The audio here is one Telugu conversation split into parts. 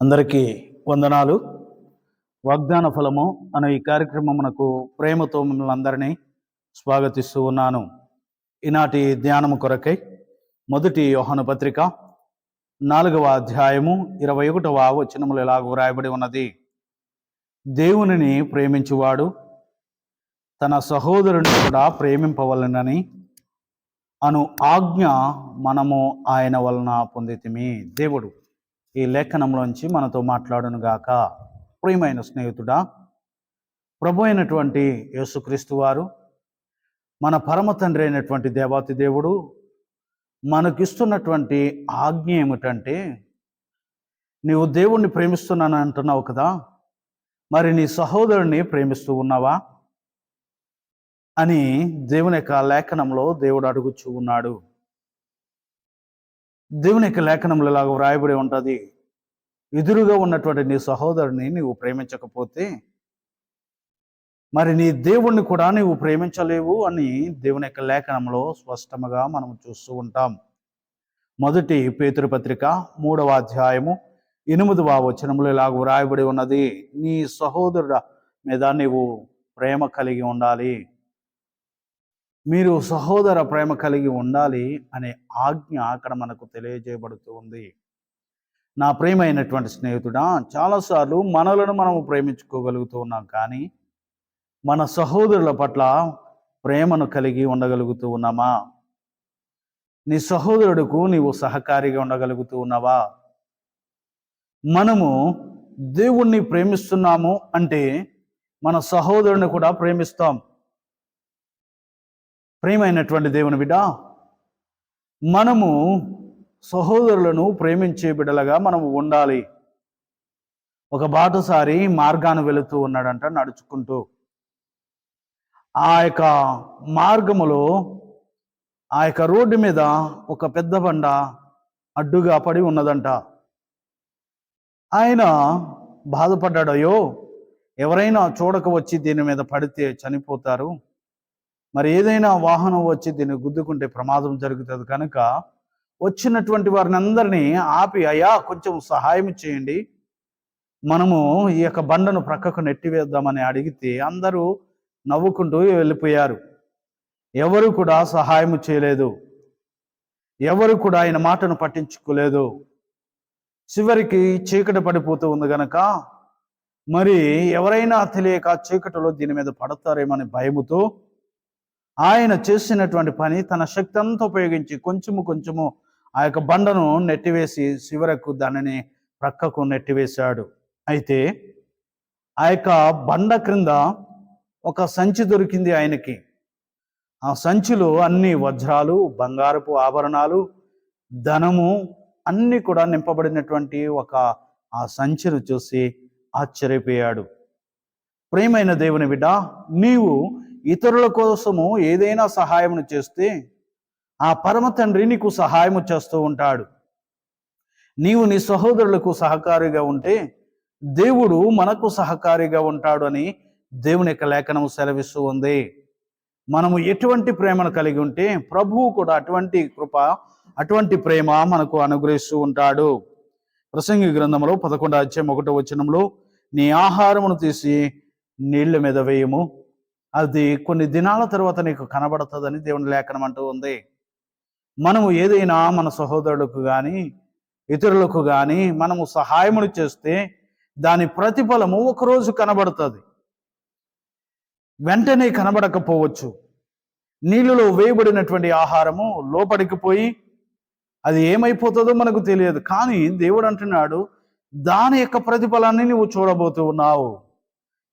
అందరికీ వందనాలు. వాగ్దాన ఫలము అనే ఈ కార్యక్రమమునకు ప్రేమతో మిమ్మల్ని అందరినీ స్వాగతిస్తూ ఉన్నాను. ఈనాటి ధ్యానము కొరకై మొదటి యోహాను పత్రిక 4వ అధ్యాయము 21వ వచనములు ఇలాగ వ్రాయబడి ఉన్నది. దేవునిని ప్రేమించువాడు తన సహోదరుని కూడా ప్రేమింపవలెనని అను ఆజ్ఞ మనము ఆయన వలన పొందితిమి. దేవుడు ఈ లేఖనంలోంచి మనతో మాట్లాడును గాక. ప్రియమైన స్నేహితుడా, ప్రభు అయినటువంటి యేసుక్రీస్తు వారు, మన పరమ తండ్రి అయినటువంటి దేవాతి దేవుడు మనకిస్తున్నటువంటి ఆజ్ఞ ఏమిటంటే, నీవు దేవుణ్ణి ప్రేమిస్తున్నాను అంటున్నావు కదా, మరి నీ సహోదరుని ప్రేమిస్తూ ఉన్నావా అని దేవుని యొక్క లేఖనంలో దేవుడు అడుగుచూ ఉన్నాడు. దేవుని యొక్క లేఖనంలో ఇలాగ వ్రాయబడి ఉంటుంది, ఎదురుగా ఉన్నటువంటి నీ సహోదరుని నీవు ప్రేమించకపోతే మరి నీ దేవుణ్ణి కూడా నీవు ప్రేమించలేవు అని దేవుని యొక్క లేఖనంలో స్పష్టంగా మనం చూస్తూ ఉంటాం. మొదటి పేతురు పత్రిక 3వ అధ్యాయము 8వ వచనంలో ఇలాగ వ్రాయబడి ఉన్నది, నీ సహోదరుడ మీద నీవు ప్రేమ కలిగి ఉండాలి, మీరు సహోదర ప్రేమ కలిగి ఉండాలి అనే ఆజ్ఞ అక్కడ మనకు తెలియజేయబడుతూ ఉంది. నా ప్రేమైనటువంటి స్నేహితుడా, చాలాసార్లు మనలను మనము ప్రేమించుకోగలుగుతూ ఉన్నాం, కానీ మన సహోదరుల పట్ల ప్రేమను కలిగి ఉండగలుగుతూ ఉన్నామా? నీ సహోదరుడుకు నీవు సహకారిగా ఉండగలుగుతూ ఉన్నావా? మనము దేవుణ్ణి ప్రేమిస్తున్నాము అంటే మన సహోదరుని కూడా ప్రేమిస్తాం. ప్రేమైనటువంటి దేవుని బిడ్డ, మనము సహోదరులను ప్రేమించే బిడ్డలుగా మనము ఉండాలి. ఒక బాటసారి మార్గాన్ని వెళుతూ ఉన్నాడంట నడుచుకుంటూ. ఆ యొక్క మార్గములో ఆ యొక్క రోడ్డు మీద ఒక పెద్ద బండ అడ్డుగా పడి ఉన్నదంట. ఆయన బాధపడ్డాడు, అయ్యో ఎవరైనా చూడక వచ్చి దీని మీద పడితే చనిపోతారు, మరి ఏదైనా వాహనం వచ్చి దీన్ని గుద్దుకుంటే ప్రమాదం జరుగుతుంది కనుక వచ్చినటువంటి వారిని అందరినీ ఆపి, అయ్యా కొంచెం సహాయం చేయండి, మనము ఈ యొక్క బండను ప్రక్కకు నెట్టివేద్దామని అడిగితే అందరూ నవ్వుకుంటూ వెళ్ళిపోయారు. ఎవరు కూడా సహాయం చేయలేదు, ఎవరు కూడా ఆయన మాటను పట్టించుకోలేదు. చివరికి చీకటి పడిపోతూ ఉంది గనక మరి ఎవరైనా తెలియక చీకటిలో దీని మీద పడతారేమని భయముతో ఆయన చేసినటువంటి పని తన శక్తి అంతా ఉపయోగించి కొంచెము ఆ యొక్క బండను నెట్టివేసి చివరకు దానిని ప్రక్కకు నెట్టివేశాడు. అయితే ఆ యొక్క బండ క్రింద ఒక సంచి దొరికింది ఆయనకి. ఆ సంచిలో అన్ని వజ్రాలు, బంగారపు ఆభరణాలు, ధనము అన్నీ కూడా నింపబడినటువంటి ఆ సంచిని చూసి ఆశ్చర్యపోయాడు. ప్రియమైన దేవుని బిడ్డ, నీవు ఇతరుల కోసము ఏదైనా సహాయం చేస్తే ఆ పరమ తండ్రి నీకు సహాయం చేస్తూ ఉంటాడు. నీవు నీ సహోదరులకు సహకారిగా ఉంటే దేవుడు మనకు సహకారిగా ఉంటాడు అని దేవుని యొక్క లేఖనం సెలవిస్తూ ఉంది. మనము ఎటువంటి ప్రేమను కలిగి ఉంటే ప్రభువు కూడా అటువంటి కృప, అటువంటి ప్రేమ మనకు అనుగ్రహిస్తూ ఉంటాడు. ప్రసంగి గ్రంథంలో 11వ అధ్యాయం 1వ వచనంలో, నీ ఆహారమును తీసి నీళ్ల మీద వేయము, అది కొన్ని దినాల తర్వాత నీకు కనబడుతుందని దేవుని లేఖనం అంటూ ఉంది. మనము ఏదైనా మన సహోదరులకు కానీ ఇతరులకు కానీ మనము సహాయమును చేస్తే దాని ప్రతిఫలము ఒకరోజు కనబడుతుంది, వెంటనే కనబడకపోవచ్చు. నీళ్ళలో వేయబడినటువంటి ఆహారము లోపలికి పోయి అది ఏమైపోతుందో మనకు తెలియదు, కానీ దేవుడు అంటున్నాడు దాని యొక్క ప్రతిఫలాన్ని నువ్వు చూడబోతూ ఉన్నావు.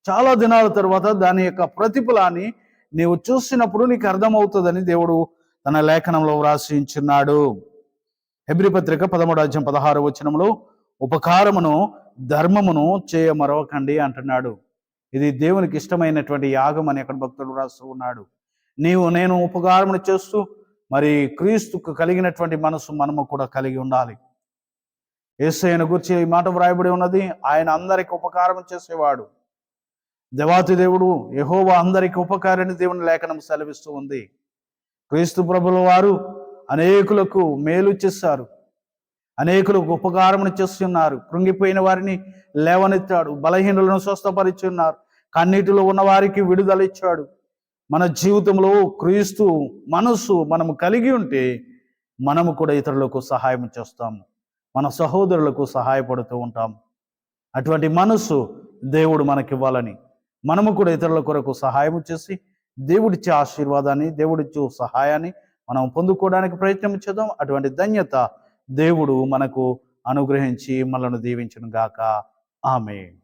చాలా దినాల తర్వాత దాని యొక్క ప్రతిఫలాన్ని నీవు చూసినప్పుడు నీకు అర్థమవుతుందని దేవుడు తన లేఖనంలో వ్రాసించున్నాడు. హెబ్రీ పత్రిక 13వ అధ్యాయం 16వ వచనంలో, ఉపకారమును ధర్మమును చేయ మరవకండి అంటున్నాడు. ఇది దేవునికి ఇష్టమైనటువంటి యాగం అని అక్కడ భక్తుడు రాస్తూ ఉన్నాడు. నేను ఉపకారమును చేస్తూ మరి క్రీస్తుకు కలిగినటువంటి మనసు మనము కూడా కలిగి ఉండాలి. యేసయ్యను గురించి ఈ మాట వ్రాయబడి ఉన్నది, ఆయన అందరికి ఉపకారం చేసేవాడు. దేవాతి దేవుడు యెహోవా అందరికి ఉపకారిని దేవుని లేఖనం సెలవిస్తూ ఉంది. క్రీస్తు ప్రభుల వారు అనేకులకు మేలు చేశారు, అనేకులకు ఉపకారమును చేస్తున్నారు. కృంగిపోయిన వారిని లేవనెత్తాడు. బలహీనులను స్వస్థపరిచున్నారు. కన్నీటిలో ఉన్న వారికి విడుదల ఇచ్చాడు. మన జీవితంలో క్రీస్తు మనసు మనము కలిగి ఉంటే మనము కూడా ఇతరులకు సహాయం చేస్తాము. మన సహోదరులకు సహాయపడుతూ ఉంటాము. అటువంటి మనసు దేవుడు మనకివ్వాలని మనము కూడా ఇతరుల కొరకు సహాయం చేసి దేవుడిచ్చే ఆశీర్వాదాన్ని, దేవుడిచ్చే సహాయాన్ని మనం పొందుకోవడానికి ప్రయత్నం చేద్దాం. అటువంటి ధన్యత దేవుడు మనకు అనుగ్రహించి మనల్ని దీవించును గాక. ఆమేన్.